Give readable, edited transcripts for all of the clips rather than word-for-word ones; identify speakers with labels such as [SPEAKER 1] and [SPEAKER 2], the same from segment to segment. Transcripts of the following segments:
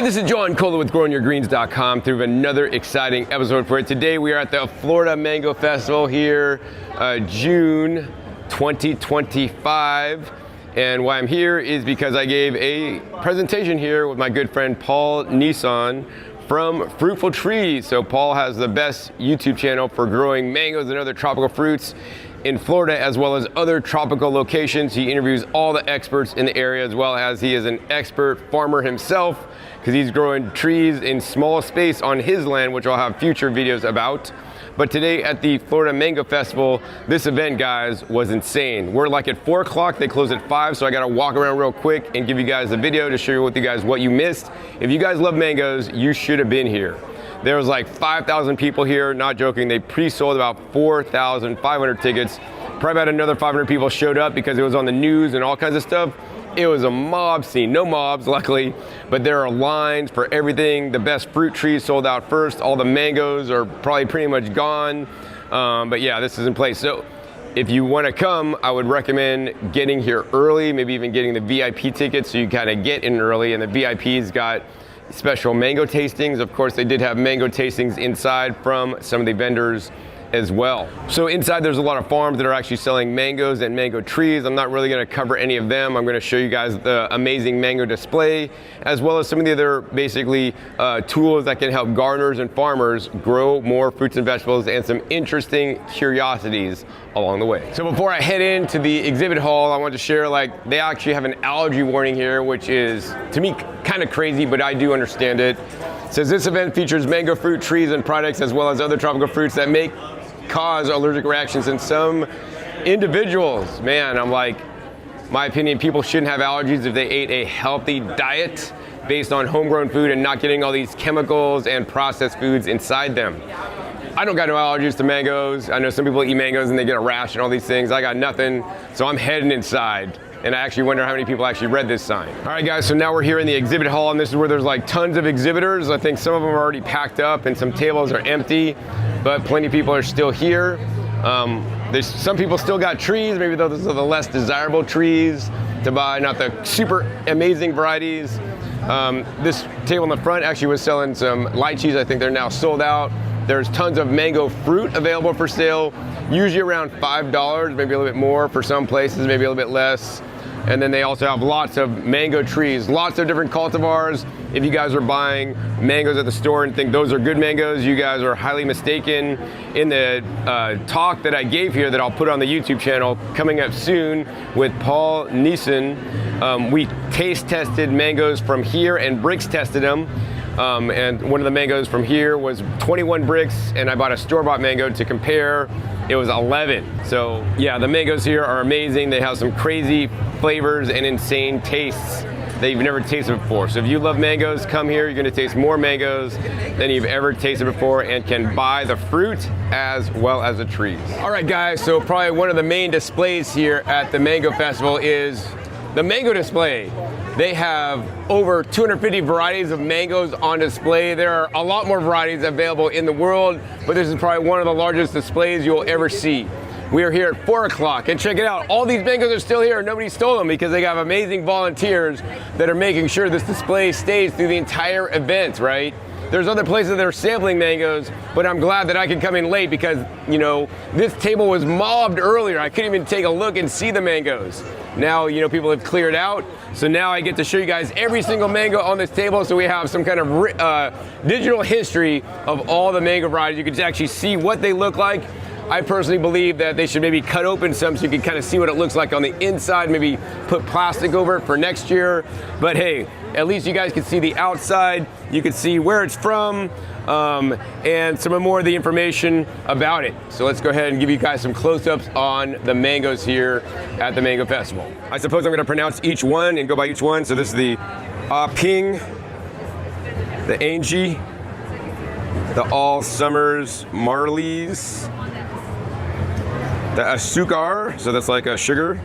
[SPEAKER 1] this is John Kohler with GrowingYourGreens.com through another exciting episode for you. Today we are at the Florida Mango Festival here, June 2025. And why I'm here is because I gave a presentation here with my good friend Paul Nison from Fruitful Trees. So Paul has the best YouTube channel for growing mangoes and other tropical fruits in Florida, as well as other tropical locations. He interviews all the experts in the area, as well as he is an expert farmer himself, because he's growing trees in small space on his land, which I'll have future videos about. But today at the Florida Mango Festival, this event, guys, was insane. We're like at 4 o'clock, they close at 5, so I gotta walk around real quick and give you guys a video to share with you guys what you missed. If you guys love mangoes, you should have been here. There was like 5,000 people here, not joking. They pre-sold about 4,500 tickets. Probably about another 500 people showed up because it was on the news and all kinds of stuff. It was a mob scene. No mobs, luckily, but there are lines for everything. The best fruit trees sold out first. All the mangoes are probably pretty much gone. But yeah, this is in place. So if you want to come, I would recommend getting here early, maybe even getting the VIP tickets so you kind of get in early. And the VIPs got special mango tastings. Of course, they did have mango tastings inside from some of the vendors as well. So inside there's a lot of farms that are actually selling mangoes and mango trees. I'm not really going to cover any of them. I'm going to show you guys the amazing mango display, as well as some of the other basically tools that can help gardeners and farmers grow more fruits and vegetables, and some interesting curiosities along the way. So before I head into the exhibit hall, I want to share, like, they actually have an allergy warning here, which is to me kind of crazy, but I do understand it. It says this event features mango fruit trees and products, as well as other tropical fruits that may cause allergic reactions in some individuals. Man, I'm like, my opinion, people shouldn't have allergies if they ate a healthy diet based on homegrown food and not getting all these chemicals and processed foods inside them. I don't got no allergies to mangoes. I know some people eat mangoes and they get a rash and all these things. I got nothing, so I'm heading inside. And I actually wonder how many people actually read this sign. All right, guys, so now we're here in the exhibit hall, and this is where there's like tons of exhibitors. I think some of them are already packed up and some tables are empty, but plenty of people are still here. There's some people still got trees, maybe those are the less desirable trees to buy, not the super amazing varieties. This table in the front actually was selling some lychees. I think they're now sold out. There's tons of mango fruit available for sale, usually around $5, maybe a little bit more for some places, maybe a little bit less. And then they also have lots of mango trees, lots of different cultivars. If you guys are buying mangoes at the store and think those are good mangoes, you guys are highly mistaken. In the talk that I gave here that I'll put on the YouTube channel coming up soon with Paul Nison, we taste tested mangoes from here and Brix tested them. And one of the mangoes from here was 21 Brix, and I bought a store-bought mango to compare. It was 11. So yeah, the mangoes here are amazing. They have some crazy flavors and insane tastes that you've never tasted before. So if you love mangoes, come here. You're gonna taste more mangoes than you've ever tasted before, and can buy the fruit as well as the trees. All right, guys, so probably one of the main displays here at the Mango Festival is the mango display. They have over 250 varieties of mangoes on display. There are a lot more varieties available in the world, but this is probably one of the largest displays you'll ever see. We are here at 4 o'clock, and check it out. All these mangoes are still here. Nobody stole them because they have amazing volunteers that are making sure this display stays through the entire event, right? There's other places that are sampling mangoes, but I'm glad that I can come in late because, you know, this table was mobbed earlier. I couldn't even take a look and see the mangoes. Now, you know, people have cleared out, so now I get to show you guys every single mango on this table, so we have some kind of digital history of all the mango varieties. You can actually see what they look like. I personally believe that they should maybe cut open some so you can kind of see what it looks like on the inside, maybe put plastic over it for next year. But hey, at least you guys can see the outside, you can see where it's from, and some more of the information about it. So let's go ahead and give you guys some close-ups on the mangoes here at the Mango Festival. I suppose I'm gonna pronounce each one and go by each one. So this is the Ping, the Angie, the All Summers Marlies, the Azúcar, so that's like a sugar.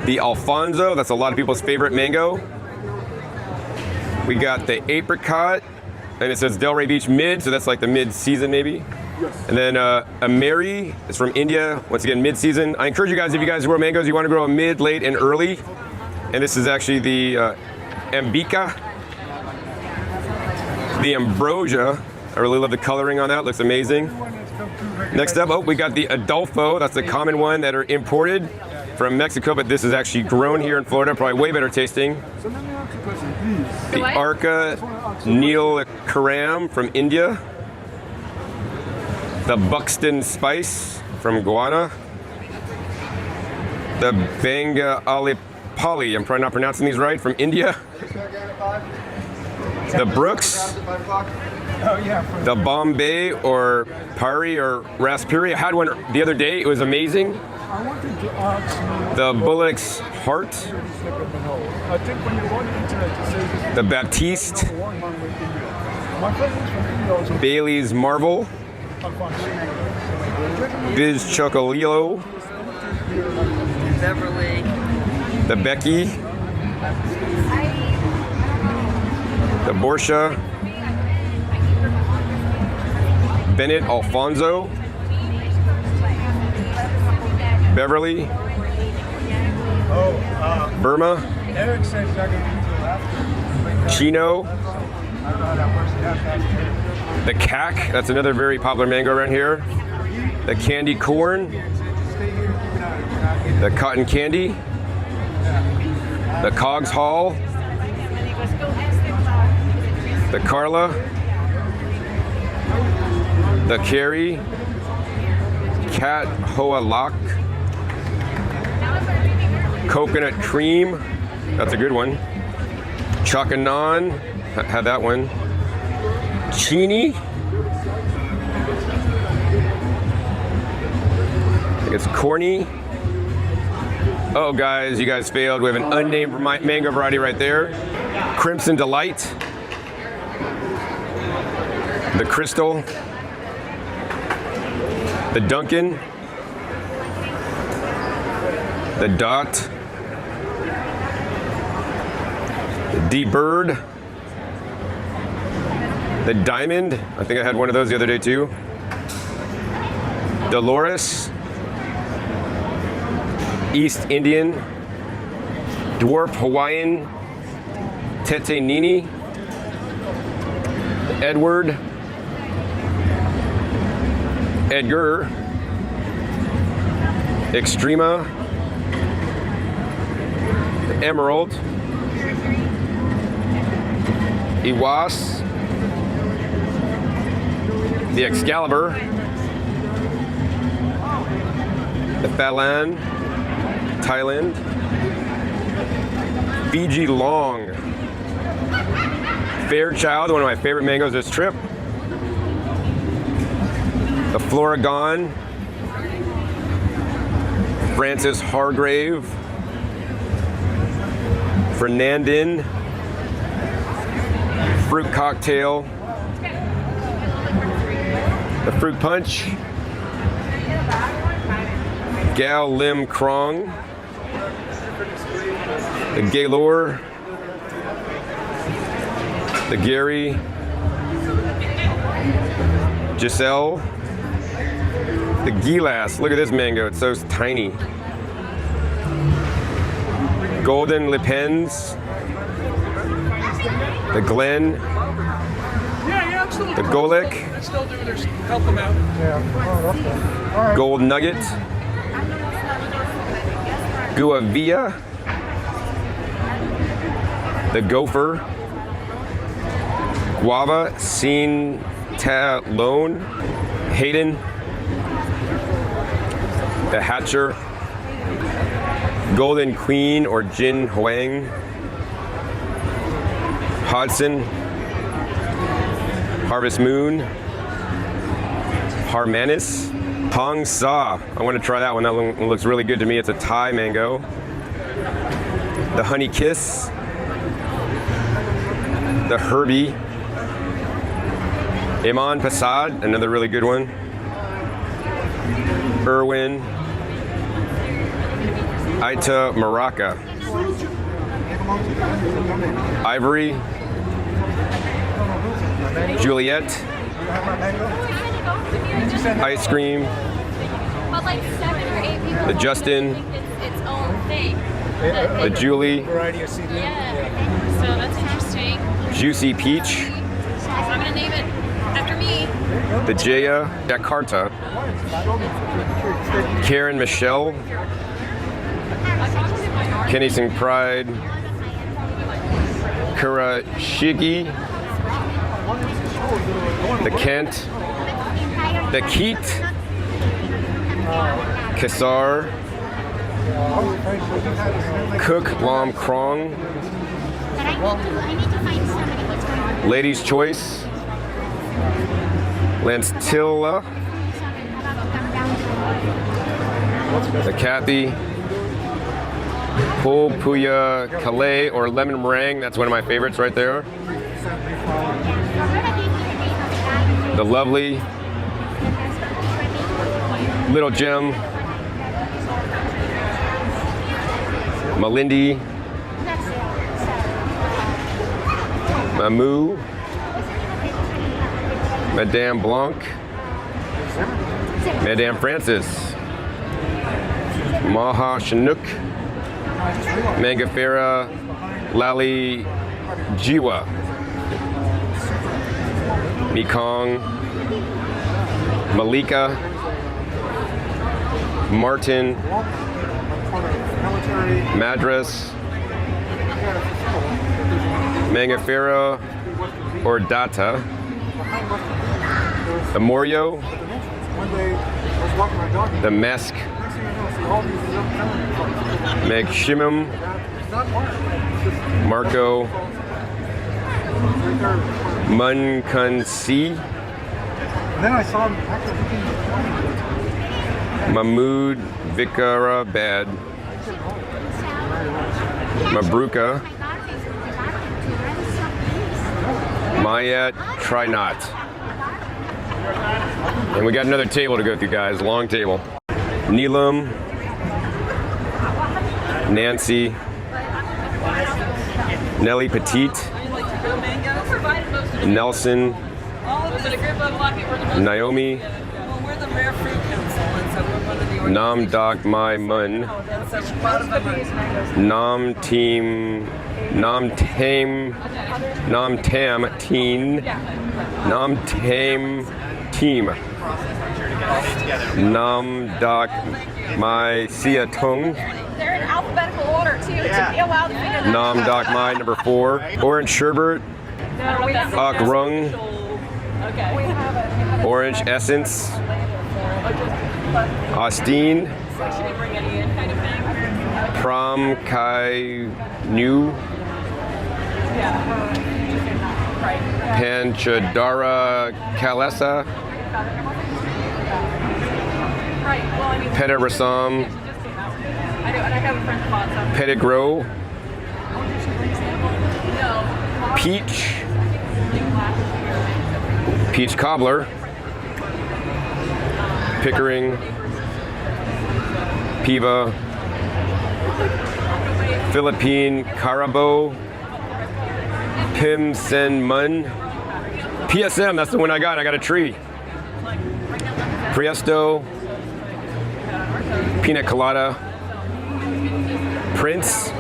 [SPEAKER 1] The Alfonso, that's a lot of people's favorite mango. We got the Apricot, and it says Delray Beach Mid, so that's like the mid-season maybe. Yes. And then a Mary is from India, once again mid-season. I encourage you guys, if you guys grow mangoes, you want to grow them mid, late, and early. And this is actually the Ambika. The ambrosia, I really love the coloring on that, looks amazing. Next up, oh, we got the Adolfo. That's the common one that are imported from Mexico, but this is actually grown here in Florida, probably way better tasting. The Arca Neel Karam from India. The Buxton Spice from Guyana. The Banga Alipali, I'm probably not pronouncing these right, from India. The Brooks. The Bombay or Pari or Raspberry. I had one the other day, it was amazing. The Bullock's Heart. The Baptiste. Bailey's Marvel. Biz Chocolilo.
[SPEAKER 2] Beverly.
[SPEAKER 1] The Becky. The Borsha. Bennett Alfonso. Beverly. Burma. Chino. The Cac, that's another very popular mango around here. The Candy Corn. The Cotton Candy. The Cogs Hall. The Carla. The Carrie. Cat Hoa Lock. Coconut Cream, that's a good one. Chakanon, had that one. Chini. I think it's Corny. Oh guys, you guys failed. We have an unnamed mango variety right there. Crimson Delight. The Crystal. The Duncan. The Dot. The D-Bird. The Diamond. I think I had one of those the other day too. Dolores. East Indian. Dwarf Hawaiian. Tete Nini. Edward. Edgar. Extrema. Emerald. Iwas. The Excalibur. The Falan. Thailand. Fiji Long. Fairchild, one of my favorite mangoes this trip. The Floragon. Francis Hargrave. Fernandin. Fruit Cocktail. The Fruit Punch. Gal Lim Krong. The Gaylor. The Gary. Giselle. The Gilas. Look at this mango, it's so tiny. Golden Lipens. The Glen. The Golic.
[SPEAKER 3] Help them out.
[SPEAKER 1] Gold Nugget. Guavia. The Gopher. Guava Sin Talone. Hayden. The Hatcher. Golden Queen or Jin Huang. Hodson. Harvest Moon. Harmanis. Hong Sa. I want to try that one. That one looks really good to me. It's a Thai mango. The Honey Kiss. The Herbie. Iman Passad, another really good one. Irwin. Ita Maraca. Ivory. Juliet. Ice Cream.
[SPEAKER 4] But like 7 or 8 people
[SPEAKER 1] The Justin.
[SPEAKER 4] think it's its own thing.
[SPEAKER 1] The Julie.
[SPEAKER 3] Variety of seedling.
[SPEAKER 4] Yeah. So that's interesting.
[SPEAKER 1] Juicy Peach.
[SPEAKER 4] name it after me.
[SPEAKER 1] the Jakarta, Karen Michelle, Kenny Sing Pride, Kurashigi, the Kent, the Keat, Kassar, Cook Lam Krong, Ladies Choice, Lance-Tilla, the Kathy, Pul Puya Calais or Lemon Meringue, that's one of my favorites right there. The Lovely, Little Gem, Malindi, Mamu, Madame Blanc, Madame Francis, Maha Chinook, Mangafera, Lali Jiwa, Mekong, Malika, Martin, Madras, Mangafera or Data, the Morio, the Mesk, Megshimum, Marco, Munkunsi,
[SPEAKER 3] Then I saw him
[SPEAKER 1] Mahmoud Vikarabad, Mabruka, Mayat Trinot. And we got another table to go through, guys. Long table. Neelam, Nancy, Nellie Petite, Nelson, Naomi, Nam Dak Mai Mun, Nam Team, Nam Tam, Nam Tam Teen, Nam Tam Team, Nam Dak Mai Sia Tung,
[SPEAKER 4] They're in alphabetical order too. To be allowed to figure that
[SPEAKER 1] Nam Dak Mai number 4, Orange Sherbet, Ak Rung, Orange Essence, Austin, Prom Kai Nu, Panchadara Kalesa, Peta Rasam, Pettigrew, Peach Cobbler, Pickering, Piva, Philippine Carabo, Pim Sen Mun, PSM, that's the one I got a tree. Priesto, Pina Colada, Prince,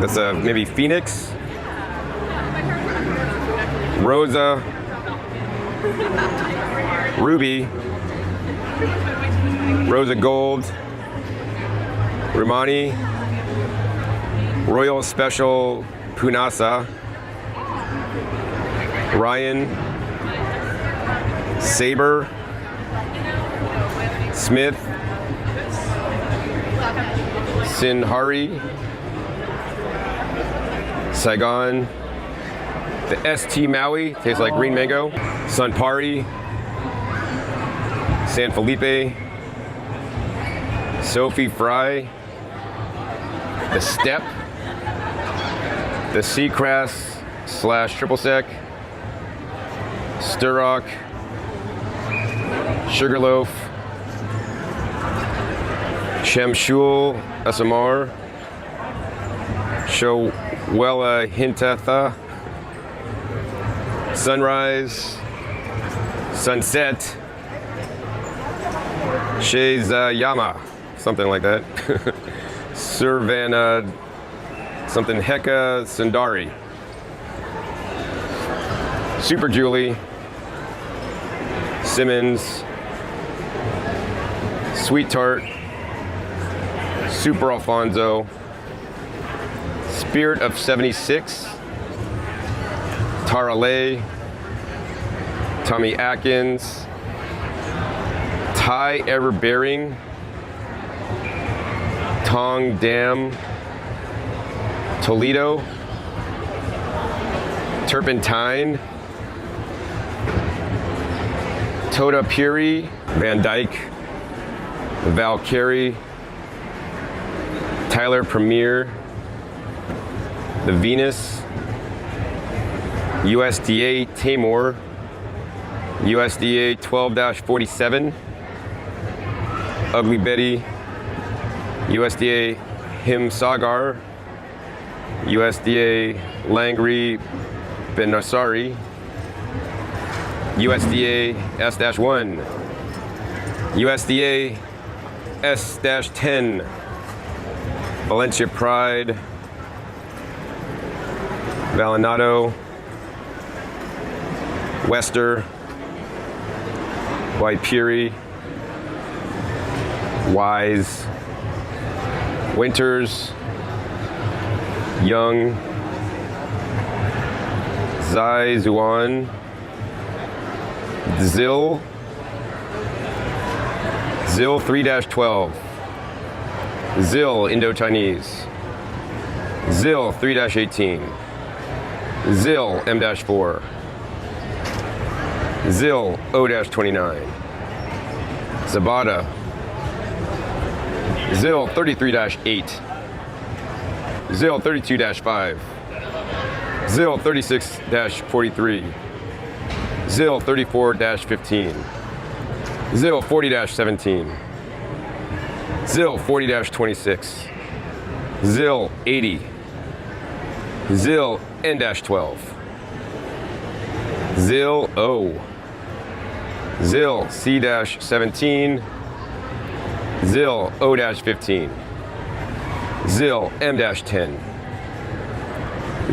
[SPEAKER 1] that's maybe Phoenix, Rosa, Ruby, Rosa Gold, Romani, Royal Special Punasa, Ryan, Saber, Smith, Sinhari, Saigon, the ST Maui, tastes like green mango, Sunpari, San Felipe, Sophie Fry, the Step, the Seacrest / Triple Sec, Sturrock, Sugarloaf, Shamshul SMR, Showella Hintatha, Sunrise, Sunset, Yama, something like that. Survana, something Heka Sundari. Super Julie, Simmons, Sweet Tart, Super Alfonso, Spirit of 76, Tara Lay, Tommy Atkins, Ty Everbearing, Tong Dam, Toledo, Turpentine, Toda Puri, Van Dyke, Valkyrie, Tyler Premier, The Venus, USDA Tamor, USDA 12-47, Ugly Betty, USDA Him Sagar, USDA Langri Benasari, USDA S-1, USDA S-10, Valencia Pride, Valinado, Wester, White Puri, Wise, Winters, Young, Zai Zuan, Zil 3-12, Zil Indo-Chinese, Zil 3-18, Zil M-4, Zil O-29, Zabata, Zil 33-8, Zil 32-5, Zil 36-43, Zil 34-15, Zil 40-17, Zil 40-26, Zil 80, Zil N-12, Zil O, Zil C-17, Zil O-15, Zil M-10,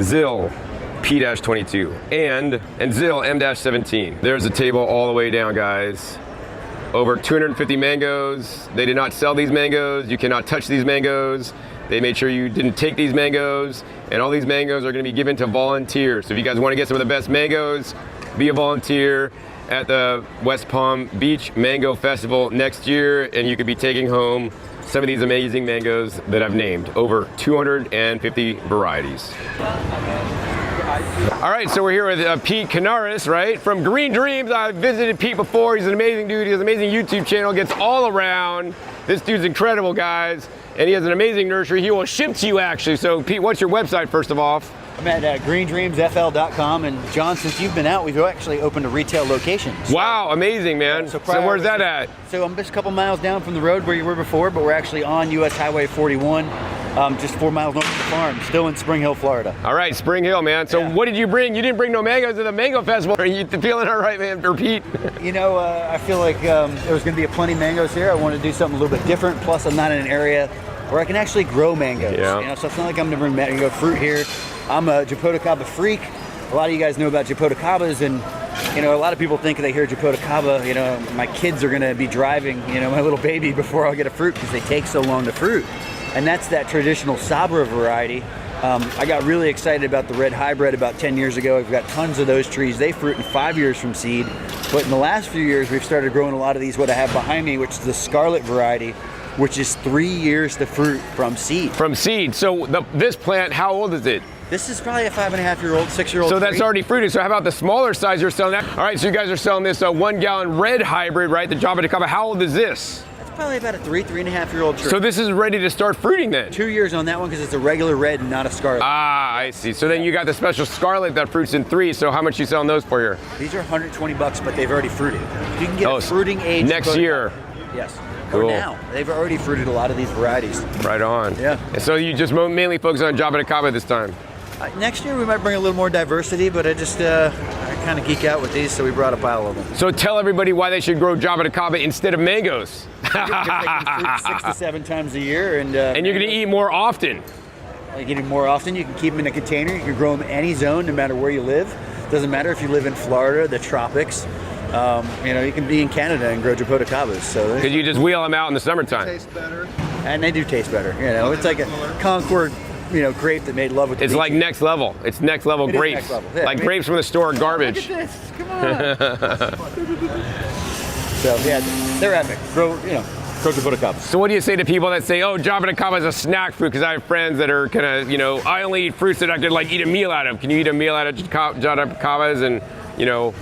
[SPEAKER 1] Zil P-22, and Zil M-17. There's a table all the way down, guys. Over 250 mangoes. They did not sell these mangoes. You cannot touch these mangoes. They made sure you didn't take these mangoes, and all these mangoes are gonna be given to volunteers. So if you guys wanna get some of the best mangoes, be a volunteer at the West Palm Beach Mango Festival next year, and you could be taking home some of these amazing mangoes that I've named, over 250 varieties. All right, so we're here with Pete Kanaris, right? From Green Dreams. I've visited Pete before. He's an amazing dude. He has an amazing YouTube channel, gets all around. This dude's incredible, guys. And he has an amazing nursery. He will ship to you, actually. So, Pete, what's your website, first of all?
[SPEAKER 2] I'm at greendreamsfl.com, and John, since you've been out, we've actually opened a retail location. So,
[SPEAKER 1] wow, amazing, man. So where's that at?
[SPEAKER 2] So I'm just a couple miles down from the road where you were before, but we're actually on US Highway 41, just 4 miles north of the farm, still in Spring Hill, Florida.
[SPEAKER 1] All right, Spring Hill, man. So what did you bring? You didn't bring no mangoes to the Mango Festival. Are you feeling all right, man, or Pete?
[SPEAKER 2] You know, I feel like there was going to be plenty of mangoes here. I wanted to do something a little bit different, plus I'm not in an area where I can actually grow mangoes.
[SPEAKER 1] Yeah.
[SPEAKER 2] You know, so it's not like I'm going to bring mango fruit here. I'm a Jaboticaba freak. A lot of you guys know about Jaboticabas, and you know, a lot of people think they hear Jaboticaba, you know, my kids are gonna be driving, you know, my little baby before I'll get a fruit because they take so long to fruit. And that's that traditional Sabra variety. I got really excited about the red hybrid about 10 years ago. We've got tons of those trees. They fruit in 5 years from seed. But in the last few years, we've started growing a lot of these, what I have behind me, which is the Scarlet variety, which is 3 years to fruit from seed.
[SPEAKER 1] From seed. So this plant, how old is it?
[SPEAKER 2] This is probably a 5.5-year-old, 6-year-old.
[SPEAKER 1] So that's
[SPEAKER 2] tree.
[SPEAKER 1] already fruited. So how about the smaller size you're selling that? All right, so you guys are selling this 1 gallon red hybrid, right? The Jabatacaba. How old is this?
[SPEAKER 2] That's probably about a 3.5-year-old tree.
[SPEAKER 1] So this is ready to start fruiting then?
[SPEAKER 2] 2 years on that one because it's a regular red and not a scarlet.
[SPEAKER 1] Ah, I see. So then you got the special scarlet that fruits in 3. So how much you selling those for here?
[SPEAKER 2] These are $120, but they've already fruited. You can get a fruiting age
[SPEAKER 1] next year.
[SPEAKER 2] Yes.
[SPEAKER 1] Cool.
[SPEAKER 2] Or now. They've already fruited a lot of these varieties.
[SPEAKER 1] Right on.
[SPEAKER 2] Yeah.
[SPEAKER 1] And so you just mainly focus on Jabatacaba this time?
[SPEAKER 2] Next year we might bring a little more diversity, but I kind of geek out with these, so we brought a pile of them.
[SPEAKER 1] So tell everybody why they should grow Jabatacaba instead of mangoes.
[SPEAKER 2] Because they can fruit 6 to 7 times a year, and
[SPEAKER 1] you're going to eat more often.
[SPEAKER 2] You can eat more often. You can keep them in a container. You can grow them any zone, no matter where you live. Doesn't matter if you live in Florida, the tropics. You know, you can be in Canada and grow Jaboticabas. So
[SPEAKER 1] Because you just wheel them out in the summertime.
[SPEAKER 3] Tastes better.
[SPEAKER 2] and they do taste better. You know, it's like a Concord, you know, grape that made love with the
[SPEAKER 1] It's
[SPEAKER 2] beach.
[SPEAKER 1] like next level. It's next level
[SPEAKER 2] It is
[SPEAKER 1] grapes.
[SPEAKER 2] next level. Yeah,
[SPEAKER 1] Like
[SPEAKER 2] I mean-
[SPEAKER 1] grapes from the store, garbage.
[SPEAKER 2] Look at this. Come on. So yeah, they're epic. Grow Jaboticabas.
[SPEAKER 1] So what do you say to people that say, oh, Jabatacaba is a snack fruit? Because I have friends that are kind of, you know, I only eat fruits that I could like eat a meal out of. Can you eat a meal out of Jabatacabas and, you know?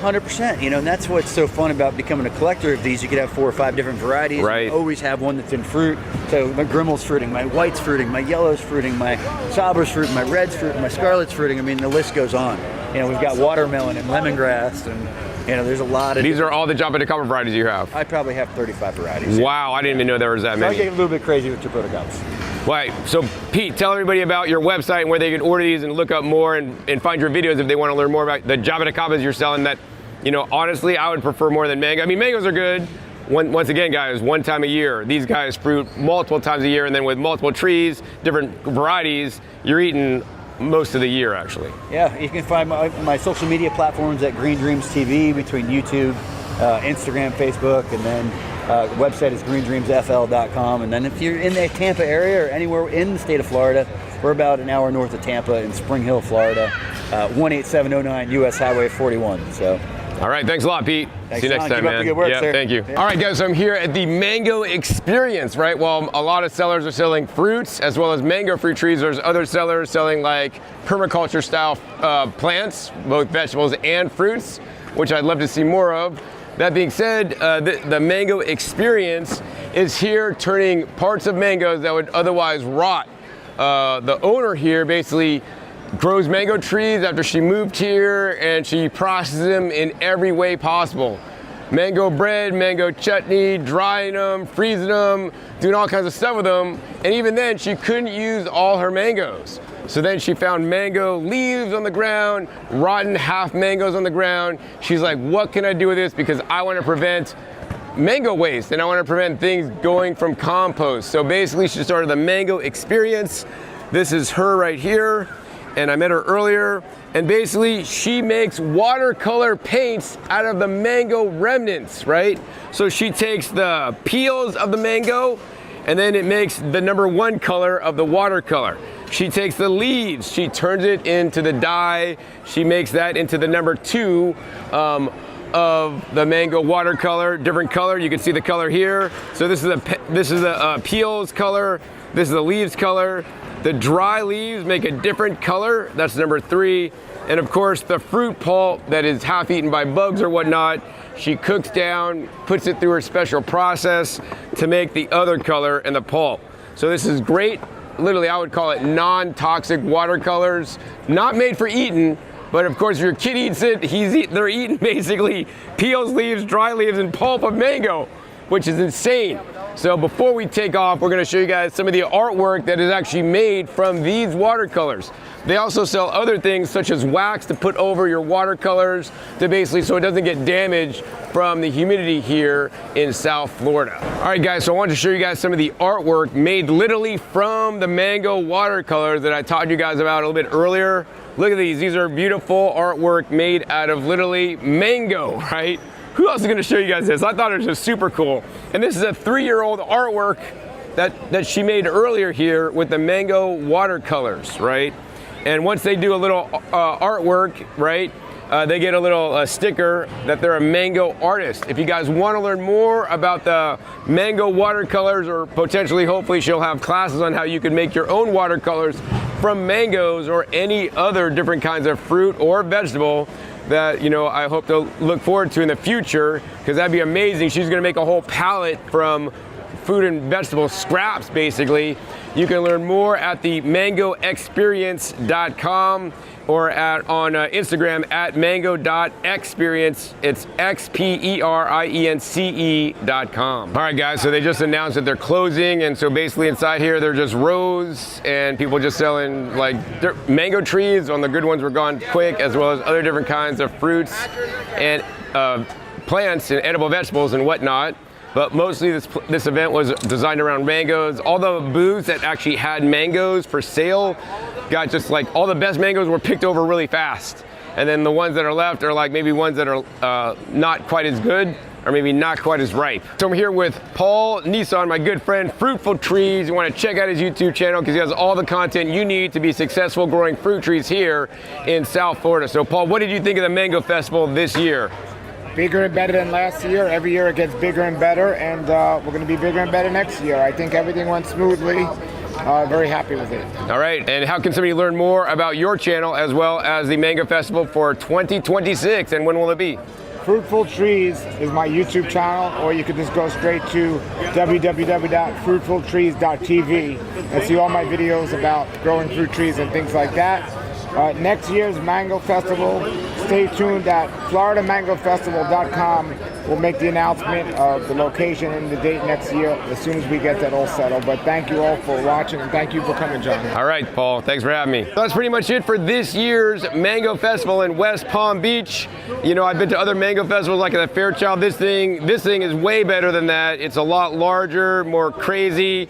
[SPEAKER 2] 100%. You know, and that's what's so fun about becoming a collector of these. You could have 4 or 5 different varieties.
[SPEAKER 1] Right.
[SPEAKER 2] You always have one that's in fruit. So my Grimmel's fruiting, my white's fruiting, my yellow's fruiting, my Sabra's fruiting, my red's fruiting, my scarlet's fruiting. I mean, the list goes on. You know, we've got watermelon and lemongrass, and you know, there's a lot of.
[SPEAKER 1] These are all the Jabatacaba varieties you have.
[SPEAKER 2] I probably have 35 varieties.
[SPEAKER 1] Wow, I didn't even know there was that
[SPEAKER 2] So I
[SPEAKER 1] many.
[SPEAKER 2] get a little bit crazy with Jaboticabas.
[SPEAKER 1] Right. So Pete, tell everybody about your website and where they can order these and look up more and find your videos if they want to learn more about the Jabatacabas you're selling that, you know, honestly, I would prefer more than mango. I mean, mangoes are good. Once again, guys, one time a year. These guys fruit multiple times a year, and then with multiple trees, different varieties, you're eating most of the year, actually.
[SPEAKER 2] Yeah, you can find my social media platforms at Green Dreams TV between YouTube, Instagram, Facebook, and then website is greendreamsfl.com. And then if you're in the Tampa area or anywhere in the state of Florida, we're about an hour north of Tampa in Spring Hill, Florida, 18709 US Highway 41. So.
[SPEAKER 1] All right, thanks a lot, Pete.
[SPEAKER 2] Thanks,
[SPEAKER 1] See you next
[SPEAKER 2] Sean.
[SPEAKER 1] time,
[SPEAKER 2] Keep up
[SPEAKER 1] man.
[SPEAKER 2] the good work,
[SPEAKER 1] yeah,
[SPEAKER 2] sir.
[SPEAKER 1] thank you.
[SPEAKER 2] Yeah.
[SPEAKER 1] All right, guys, so I'm here at the Mango Experience, right? Well, a lot of sellers are selling fruits as well as mango fruit trees. There's other sellers selling like permaculture style plants, both vegetables and fruits, which I'd love to see more of. That being said, the Mango Experience is here turning parts of mangoes that would otherwise rot. The owner here basically grows mango trees after she moved here, and she processes them in every way possible. Mango bread, mango chutney, drying them, freezing them, doing all kinds of stuff with them. And even then, she couldn't use all her mangoes. So then she found mango leaves on the ground, rotten half mangoes on the ground. She's like, what can I do with this? Because I want to prevent mango waste and I want to prevent things going from compost. So basically she started the Mango Experience. This is her right here. And I met her earlier, and basically she makes watercolor paints out of the mango remnants, right? So she takes the peels of the mango, and then it makes the #1 color of the watercolor. She takes the leaves, she turns it into the dye, she makes that into the #2 of the mango watercolor, different color. You can see the color here. So this is the peels color, this is the leaves color. The dry leaves make a different color, that's #3. And of course, the fruit pulp that is half eaten by bugs or whatnot, she cooks down, puts it through her special process to make the other color and the pulp. So this is great, literally I would call it non-toxic watercolors, not made for eating, but of course if your kid eats it, they're eating basically peels, leaves, dry leaves, and pulp of mango, which is insane. So before we take off, we're gonna show you guys some of the artwork that is actually made from these watercolors. They also sell other things such as wax to put over your watercolors to basically so it doesn't get damaged from the humidity here in South Florida. All right guys, so I wanted to show you guys some of the artwork made literally from the mango watercolors that I taught you guys about a little bit earlier. Look at these are beautiful artwork made out of literally mango, right? Who else is gonna show you guys this? I thought it was just super cool. And this is a 3-year-old artwork that she made earlier here with the mango watercolors, right? And once they do a little artwork, right, they get a little sticker that they're a mango artist. If you guys wanna learn more about the mango watercolors, or potentially, hopefully she'll have classes on how you can make your own watercolors from mangoes or any other different kinds of fruit or vegetable, that, you know, I hope to look forward to in the future, because that'd be amazing. She's gonna make a whole palette from food and vegetable scraps, basically. You can learn more at the mangoexperience.com or on Instagram at mango.experience. It's XPERIENCE.com. All right, guys, so they just announced that they're closing, and so basically inside here, they're just rows and people just selling like mango trees. On the good ones were gone quick, as well as other different kinds of fruits and plants and edible vegetables and whatnot. But mostly this event was designed around mangoes. All the booths that actually had mangoes for sale got just like all the best mangoes were picked over really fast. and then the ones that are left are like maybe ones that are not quite as good, or maybe not quite as ripe. So I'm here with Paul Nison, my good friend, Fruitful Trees. You want to check out his YouTube channel because he has all the content you need to be successful growing fruit trees here in South Florida. So Paul, what did you think of the Mango Festival this year?
[SPEAKER 5] Bigger and better than last year. Every year it gets bigger and better, and we're going to be bigger and better next year. I think everything went smoothly. Very happy with it.
[SPEAKER 1] All right, and how can somebody learn more about your channel as well as the Mango Festival for 2026, and when will it be?
[SPEAKER 5] Fruitful Trees is my YouTube channel, or you could just go straight to www.fruitfultrees.tv and see all my videos about growing fruit trees and things like that. Next year's Mango Festival, stay tuned at floridamangofestival.com. We'll make the announcement of the location and the date next year as soon as we get that all settled. But thank you all for watching, and thank you for coming, John.
[SPEAKER 1] All right, Paul, thanks for having me. That's pretty much it for this year's Mango Festival in West Palm Beach. You know, I've been to other Mango Festivals like at the Fairchild. This thing is way better than that. It's a lot larger, more crazy.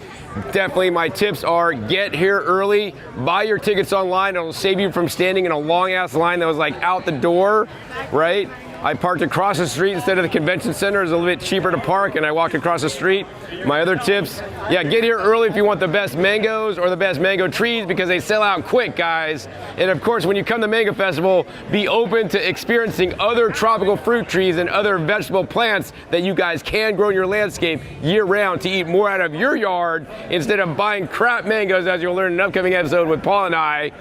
[SPEAKER 1] Definitely my tips are get here early, buy your tickets online. It'll save you from standing in a long ass line that was like out the door, right? I parked across the street instead of the convention center. It's a little bit cheaper to park, and I walked across the street. My other tips, yeah, get here early if you want the best mangoes or the best mango trees because they sell out quick, guys. And of course, when you come to Mango Festival, be open to experiencing other tropical fruit trees and other vegetable plants that you guys can grow in your landscape year round to eat more out of your yard instead of buying crap mangoes, as you'll learn in an upcoming episode with Paul and I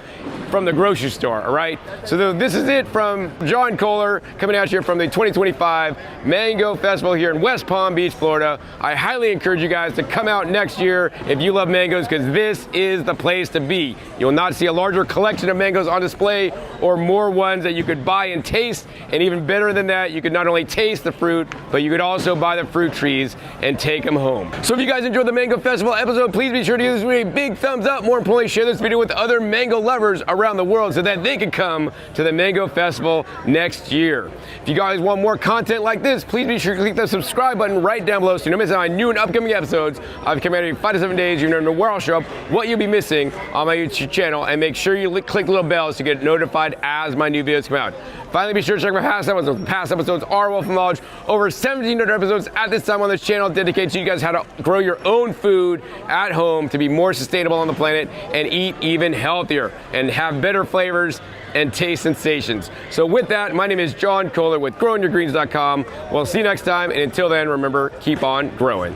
[SPEAKER 1] from the grocery store, all right? So this is it from John Kohler coming out here from the 2025 Mango Festival here in West Palm Beach, Florida. I highly encourage you guys to come out next year if you love mangoes because this is the place to be. You'll not see a larger collection of mangoes on display or more ones that you could buy and taste, and even better than that, you could not only taste the fruit, but you could also buy the fruit trees and take them home. So if you guys enjoyed the Mango Festival episode, please be sure to give this video a big thumbs up. More importantly, share this video with other mango lovers around the world so that they can come to the Mango Festival next year. If you guys want more content like this, please be sure to click the subscribe button right down below so you don't miss out on new and upcoming episodes. I've come out every 5 to 7 days. You never know where I'll show up, what you'll be missing on my YouTube channel, and make sure you click the little bells to get notified as my new videos come out. Finally, be sure to check my past episodes. Past episodes are wealth of knowledge. Over 1,700 episodes at this time on this channel dedicated to you guys how to grow your own food at home to be more sustainable on the planet and eat even healthier and have better flavors and taste sensations. So with that, my name is John Kohler with growingyourgreens.com. We'll see you next time, and until then, remember, keep on growing.